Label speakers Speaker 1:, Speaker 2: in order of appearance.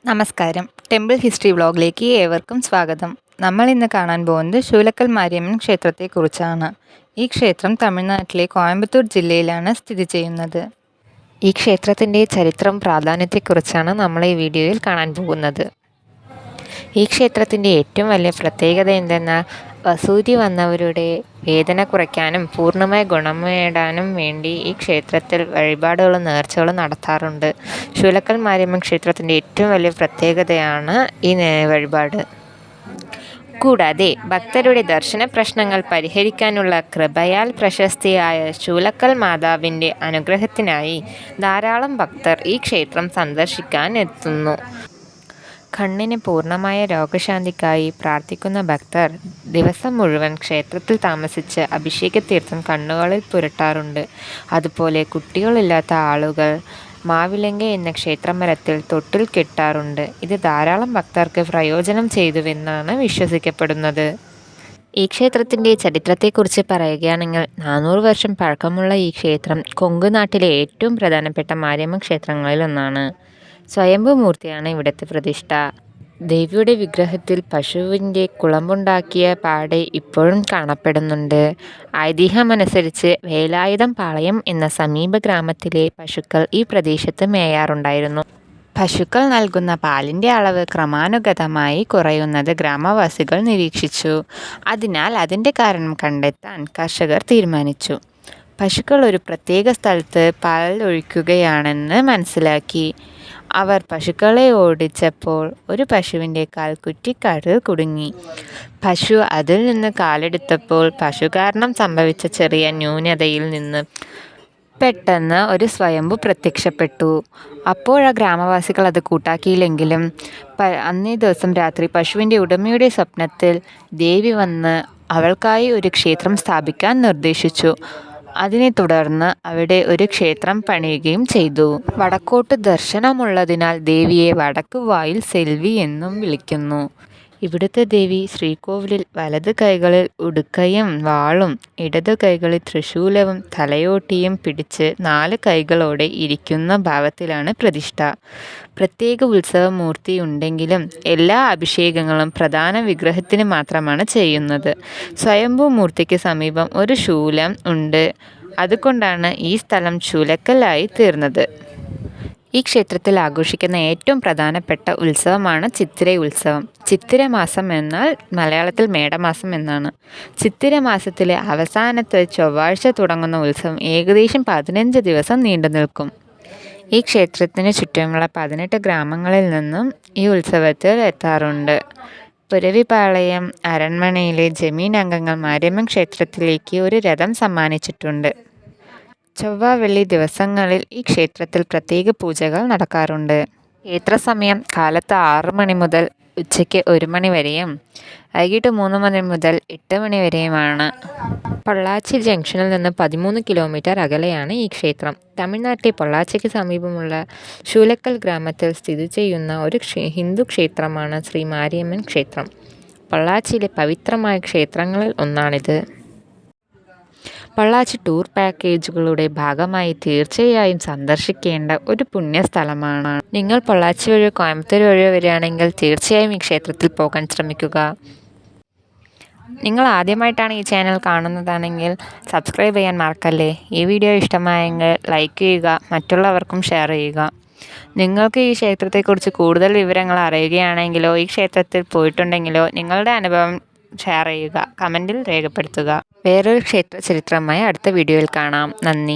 Speaker 1: നമസ്കാരം. Temple history വ്ലോഗിലേക്ക് ഏവർക്കും സ്വാഗതം. നമ്മൾ ഇന്ന് കാണാൻ പോകുന്നത് ശൂലക്കൽ മാരിയമ്മൻ ക്ഷേത്രത്തെക്കുറിച്ചാണ്. ഈ ക്ഷേത്രം തമിഴ്നാട്ടിലെ കോയമ്പത്തൂർ ജില്ലയിലാണ് സ്ഥിതി ചെയ്യുന്നത്. ഈ ക്ഷേത്രത്തിൻ്റെ ചരിത്രം പ്രാധാന്യത്തെക്കുറിച്ചാണ് നമ്മൾ ഈ വീഡിയോയിൽ കാണാൻ പോകുന്നത്. ഈ ക്ഷേത്രത്തിൻ്റെ ഏറ്റവും വലിയ പ്രത്യേകത എന്തെന്നാൽ വസൂരി വന്നവരുടെ വേദന കുറയ്ക്കാനും പൂർണ്ണമായ ഗുണം നേടാനും വേണ്ടി ഈ ക്ഷേത്രത്തിൽ വഴിപാടുകളും നേർച്ചകളും നടത്താറുണ്ട്. ശൂലക്കൽ മാരിയമ്മൻ ക്ഷേത്രത്തിൻ്റെ ഏറ്റവും വലിയ പ്രത്യേകതയാണ് ഈ വഴിപാട്. കൂടാതെ ഭക്തരുടെ ദർശന പ്രശ്നങ്ങൾ പരിഹരിക്കാനുള്ള കൃപയാൽ പ്രശസ്തിയായ ശൂലക്കൽ മാതാവിൻ്റെ അനുഗ്രഹത്തിനായി ധാരാളം ഭക്തർ ഈ ക്ഷേത്രം സന്ദർശിക്കാൻ എത്തുന്നു. കണ്ണിന് പൂർണ്ണമായ രോഗശാന്തിക്കായി പ്രാർത്ഥിക്കുന്ന ഭക്തർ ദിവസം മുഴുവൻ ക്ഷേത്രത്തിൽ താമസിച്ച് അഭിഷേകതീർത്ഥം കണ്ണുകളിൽ പുരട്ടാറുണ്ട്. അതുപോലെ കുട്ടികളില്ലാത്ത ആളുകൾ മാവിലങ്ക എന്ന ക്ഷേത്രമരത്തിൽ തൊട്ടിൽ കെട്ടാറുണ്ട്. ഇത് ധാരാളം ഭക്തർക്ക് പ്രയോജനം ചെയ്തുവെന്നാണ് വിശ്വസിക്കപ്പെടുന്നത്. ഈ ക്ഷേത്രത്തിൻ്റെ ചരിത്രത്തെക്കുറിച്ച് പറയുകയാണെങ്കിൽ 400 വർഷം പഴക്കമുള്ള ഈ ക്ഷേത്രം കൊങ്ക് നാട്ടിലെ ഏറ്റവും പ്രധാനപ്പെട്ട മാരിയമ്മൻ ക്ഷേത്രങ്ങളിൽ ഒന്നാണ്. സ്വയംഭൂ മൂർത്തിയാണ് ഇവിടുത്തെ പ്രതിഷ്ഠ. ദേവിയുടെ വിഗ്രഹത്തിൽ പശുവിൻ്റെ കുളമ്പുണ്ടാക്കിയ പാട് ഇപ്പോഴും കാണപ്പെടുന്നുണ്ട്. ഐതിഹ്യമനുസരിച്ച് വേലായുധം പാളയം എന്ന സമീപ ഗ്രാമത്തിലെ പശുക്കൾ ഈ പ്രദേശത്ത് മേയാറുണ്ടായിരുന്നു. പശുക്കൾ നൽകുന്ന പാലിൻ്റെ അളവ് ക്രമാനുഗതമായി കുറയുന്നത് ഗ്രാമവാസികൾ നിരീക്ഷിച്ചു. അതിനാൽ അതിൻ്റെ കാരണം കണ്ടെത്താൻ കർഷകർ തീരുമാനിച്ചു. പശുക്കൾ ഒരു പ്രത്യേക സ്ഥലത്ത് പാൽ ഒഴിക്കുകയാണെന്ന് മനസ്സിലാക്കി. അവർ പശുക്കളെ ഓടിച്ചപ്പോൾ ഒരു പശുവിൻ്റെ കാൽ കുറ്റിക്കാട്ടിൽ കുടുങ്ങി. പശു അതിൽ നിന്ന് കാലെടുത്തപ്പോൾ പശു കാരണം സംഭവിച്ച ചെറിയ ന്യൂനതയിൽ നിന്ന് പെട്ടെന്ന് ഒരു സ്വയംഭു പ്രത്യക്ഷപ്പെട്ടു. അപ്പോഴാ ഗ്രാമവാസികൾ അത് കൂട്ടാക്കിയില്ലെങ്കിലും അന്നേ ദിവസം രാത്രി പശുവിൻ്റെ ഉടമയുടെ സ്വപ്നത്തിൽ ദേവി വന്ന് അവൾക്കായി ഒരു ക്ഷേത്രം സ്ഥാപിക്കാൻ നിർദ്ദേശിച്ചു. അതിനെ തുടർന്ന് അവിടെ ഒരു ക്ഷേത്രം പണിയുകയും ചെയ്തു. വടക്കോട്ട് ദർശനമുള്ളതിനാൽ ദേവിയെ വടക്കുവായിൽ സെൽവി എന്നും വിളിക്കുന്നു. ഇവിടുത്തെ ദേവി ശ്രീകോവിലിൽ വലത് കൈകളിൽ ഉടുക്കയും വാളും ഇടതു കൈകളിൽ ത്രിശൂലവും തലയോട്ടിയും പിടിച്ച് 4 കൈകളോടെ ഇരിക്കുന്ന ഭാവത്തിലാണ് പ്രതിഷ്ഠ. പ്രത്യേക ഉത്സവമൂർത്തി ഉണ്ടെങ്കിലും എല്ലാ അഭിഷേകങ്ങളും പ്രധാന വിഗ്രഹത്തിന് മാത്രമാണ് ചെയ്യുന്നത്. സ്വയംഭൂ മൂർത്തിക്ക് സമീപം ഒരു ശൂലം ഉണ്ട്. അതുകൊണ്ടാണ് ഈ സ്ഥലം ശൂലക്കലായി തീർന്നത്. ഈ ക്ഷേത്രത്തിൽ ആഘോഷിക്കുന്ന ഏറ്റവും പ്രധാനപ്പെട്ട ഉത്സവമാണ് ചിത്തിര ഉത്സവം. ചിത്തിര മാസം എന്നാൽ മലയാളത്തിൽ മേടമാസം എന്നാണ്. ചിത്തിര മാസത്തിലെ അവസാനത്തെ ചൊവ്വാഴ്ച തുടങ്ങുന്ന ഉത്സവം ഏകദേശം 15 ദിവസം നീണ്ടു നിൽക്കും. ഈ ക്ഷേത്രത്തിന് ചുറ്റുമുള്ള 18 ഗ്രാമങ്ങളിൽ നിന്നും ഈ ഉത്സവത്തിൽ എത്താറുണ്ട്. പുരവിപാളയം അരൺമനയിലെ ജമീൻ അംഗങ്ങൾ മാരിയമ്മൻ ക്ഷേത്രത്തിലേക്ക് ഒരു രഥം സമ്മാനിച്ചിട്ടുണ്ട്. ചൊവ്വ വെള്ളി ദിവസങ്ങളിൽ ഈ ക്ഷേത്രത്തിൽ പ്രത്യേക പൂജകൾ നടക്കാറുണ്ട്. ക്ഷേത്രസമയം കാലത്ത് 6 മണി മുതൽ ഉച്ചയ്ക്ക് 1 മണി വരെയും വൈകിട്ട് 3 മണി മുതൽ 8 മണി വരെയുമാണ്. പൊള്ളാച്ചി ജംഗ്ഷനിൽ നിന്ന് 13 കിലോമീറ്റർ അകലെയാണ് ഈ ക്ഷേത്രം. തമിഴ്നാട്ടിലെ പൊള്ളാച്ചിക്ക് സമീപമുള്ള ശൂലക്കൽ ഗ്രാമത്തിൽ സ്ഥിതി ചെയ്യുന്ന ഒരു ഹിന്ദു ക്ഷേത്രമാണ് ശ്രീ മാരിയമ്മൻ ക്ഷേത്രം. പൊള്ളാച്ചിയിലെ പവിത്രമായ ക്ഷേത്രങ്ങളിൽ ഒന്നാണിത്. പൊള്ളാച്ചി ടൂർ പാക്കേജുകളുടെ ഭാഗമായി തീർച്ചയായും സന്ദർശിക്കേണ്ട ഒരു പുണ്യസ്ഥലമാണ്. നിങ്ങൾ പൊള്ളാച്ചി വഴിയോ കോയമ്പത്തൂർ വഴിയോ വരികയാണെങ്കിൽ തീർച്ചയായും ഈ ക്ഷേത്രത്തിൽ പോകാൻ ശ്രമിക്കുക. നിങ്ങൾ ആദ്യമായിട്ടാണ് ഈ ചാനൽ കാണുന്നതാണെങ്കിൽ സബ്സ്ക്രൈബ് ചെയ്യാൻ മറക്കല്ലേ. ഈ വീഡിയോ ഇഷ്ടമായെങ്കിൽ ലൈക്ക് ചെയ്യുക, മറ്റുള്ളവർക്കും ഷെയർ ചെയ്യുക. നിങ്ങൾക്ക് ഈ ക്ഷേത്രത്തെക്കുറിച്ച് കൂടുതൽ വിവരങ്ങൾ അറിയുകയാണെങ്കിലോ ഈ ക്ഷേത്രത്തിൽ പോയിട്ടുണ്ടെങ്കിലോ നിങ്ങളുടെ അനുഭവം ഷെയർ ചെയ്യുക, കമൻറ്റിൽ രേഖപ്പെടുത്തുക. വേറൊരു ക്ഷേത്ര ചരിത്രമായി അടുത്ത വീഡിയോയിൽ കാണാം. നന്ദി.